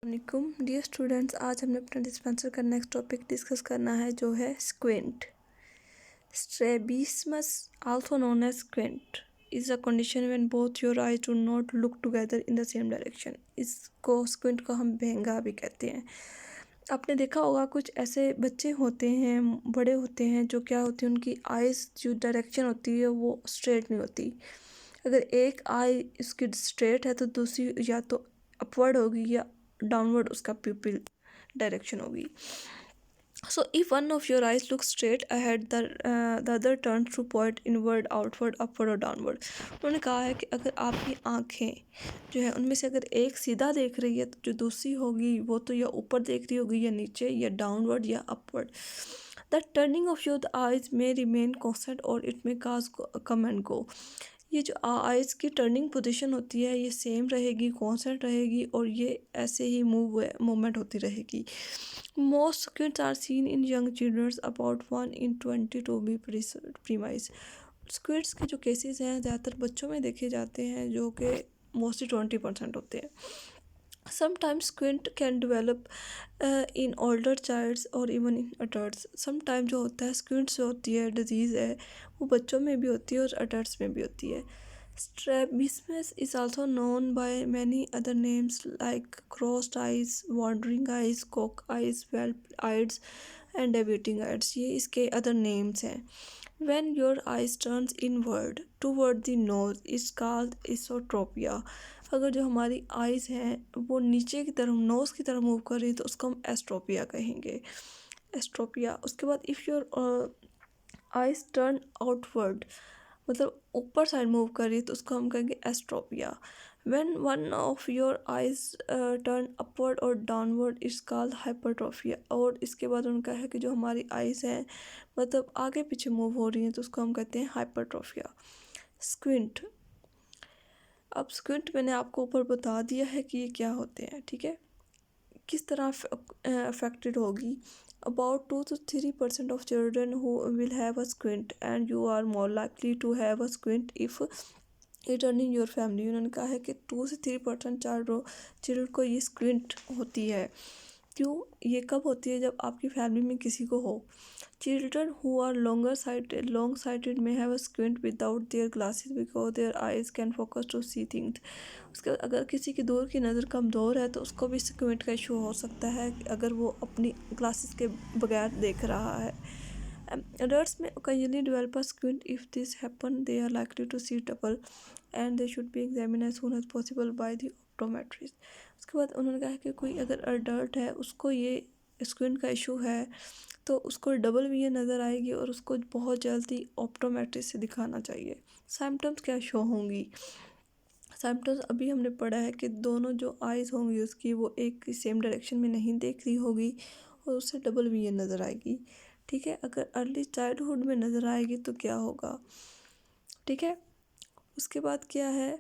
वालेकुम dear students, आज हमने अपना डिस्पेंसर का नेक्स्ट टॉपिक डिस्कस करना है जो है squint. Strabismus also known as squint is a condition when both your eyes do not look together in the same direction. इसको स्क्विंट को हम भेंगा भी कहते हैं। आपने देखा होगा कुछ ऐसे बच्चे होते हैं, बड़े होते हैं, जो क्या होती है, उनकी आइज़ जो डायरेक्शन होती है वो स्ट्रेट नहीं होती। अगर एक आई इसकी स्ट्रेट है तो दूसरी या तो अपवर्ड होगी या डाउनवर्ड उसका प्यूपिल डायरेक्शन होगी। So if one of your eyes looks straight ahead, the other turns to point inward, outward, upward और downward। उन्होंने कहा है कि अगर आपकी आँखें जो है उनमें से अगर एक सीधा देख रही है तो जो दूसरी होगी वो तो या ऊपर देख रही होगी या नीचे या डाउनवर्ड या upward. The turning of your eyes may remain constant or it may cause come and go। ये जो आइज़ की टर्निंग पोजीशन होती है ये सेम रहेगी, कांस्टेंट रहेगी और ये ऐसे ही मूवमेंट होती रहेगी। Most squids are seen in young childrens, about 1 in 20 to be premise. Squids के जो केसेस हैं ज़्यादातर बच्चों में देखे जाते हैं, जो कि मोस्टली 20% होते हैं। Sometimes squint can develop in older childs or even in adults। Sometimes जो होता है squint जो होती है डिजीज़ है वो बच्चों में भी होती है और adults में भी होती है। Strabismus is also known by many other names like crossed eyes, wandering eyes, cock eyes, whelp eyes and deviating eyes। ये इसके other names हैं। When your eyes turns inward toward the nose is called esotropia। अगर जो हमारी eyes हैं वो नीचे की तरफ नोज़ की तरफ मूव कर रही है तो उसको हम एस्ट्रोपिया कहेंगे, एस्ट्रोपिया। उसके बाद if your eyes turn outward, मतलब ऊपर साइड मूव कर रही है तो उसको हम कहेंगे esotropia. When one of your eyes turn upward और डाउनवर्ड इट्स कॉल्ड हाइपरट्रोफिया। और इसके बाद उनका है कि जो हमारी आइज़ हैं मतलब आगे पीछे मूव हो रही हैं तो उसको हम कहते हैं हाइपरट्रोफिया। स्क्विंट, अब स्क्विंट मैंने आपको ऊपर बता दिया है कि ये क्या होते हैं, ठीक है। किस तरह अफेक्टेड होगी। About 2 to 3% of children who will have a squint and you are more likely to have a squint if it run in your family. उन्होंने कहा है कि 2 से 3% चिल्ड्रन को ये स्क्विंट होती है। क्यों, ये कब होती है? जब आपकी फैमिली में किसी को हो। Children who are long sighted may have a squint without their glasses because their eyes can focus to see things. उसके अगर किसी की दूर की नज़र कमज़ोर है तो उसको भी स्क्विंट का इशू हो सकता है अगर वो अपनी ग्लासेस के बगैर देख रहा है। Adults may occasionally develop a squint. If this happens, they are likely to see double and they should be examined as soon as possible by the optometrist। उसके बाद उन्होंने कहा कि कोई अगर अडल्ट है उसको ये स्क्विंट का इशू है तो उसको डबल विजन नज़र आएगी और उसको बहुत जल्दी ऑप्टोमेट्रिस्ट से दिखाना चाहिए। सिम्टम्स क्या शो होंगी? सिम्टम्स अभी हमने पढ़ा है कि दोनों जो आइज़ होंगी उसकी वो एक सेम डायरेक्शन में नहीं देख रही होगी और उससे डबल विजन नज़र आएगी, ठीक है। अगर अर्ली चाइल्डहुड में नज़र आएगी तो क्या होगा, ठीक है। उसके बाद क्या है,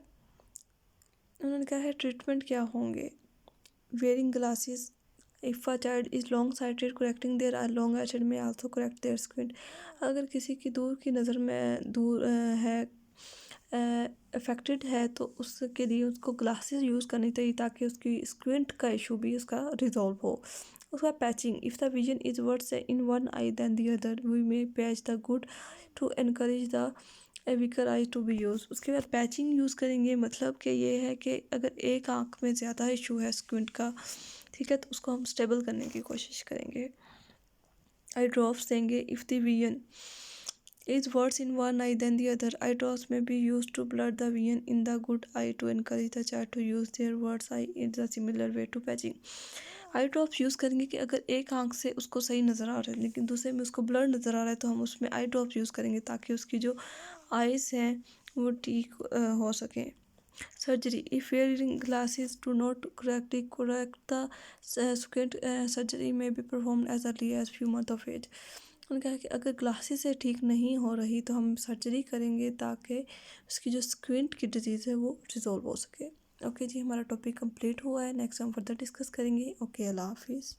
उन्होंने कहा है ट्रीटमेंट क्या होंगे। Wearing glasses, if a child is long sighted correcting their are long sighted may also correct there squint. अगर किसी की दूर की नज़र में दूर है अफेक्टेड है तो उसके लिए उसको ग्लासेस यूज़ करनी चाहिए ताकि उसकी स्क्विंट का इशू भी उसका रिजॉल्व हो। उसका patching, if the vision is worse in one eye than the other we may patch the good to encourage the weaker eye to be use. उसके बाद पैचिंग यूज़ करेंगे, मतलब कि ये है कि अगर एक आँख में ज़्यादा इशू है स्क्विंट का, ठीक है, तो उसको हम स्टेबल करने की कोशिश करेंगे। आई ड्रॉप्स देंगे if the vision is worse in one eye than the other. Eye drops may be used to blur the vision in the good eye to encourage the child to use their worse eye in a similar way to patching। Eye drops use करेंगे कि अगर एक आंख से उसको सही नज़र आ रहा है लेकिन दूसरे में उसको ब्लर नज़र आ रहा है तो हम उसमें आई ड्रॉप्स यूज़ करेंगे ताकि उसकी जो आइज़ हैं वो ठीक हो सकें। Surgery, if wearing glasses do not correct the squint, surgery may be performed as early as few months of age। उन्होंने कहा कि अगर ग्लासेस से ठीक नहीं हो रही तो हम सर्जरी करेंगे ताकि उसकी जो स्क्विंट की डिजीज़ है वो रिजॉल्व हो सके। ओके जी, हमारा टॉपिक कंप्लीट हुआ है। नेक्स्ट हम फर्दर डिस्कस करेंगे। ओके, अल्लाह हाफिज़।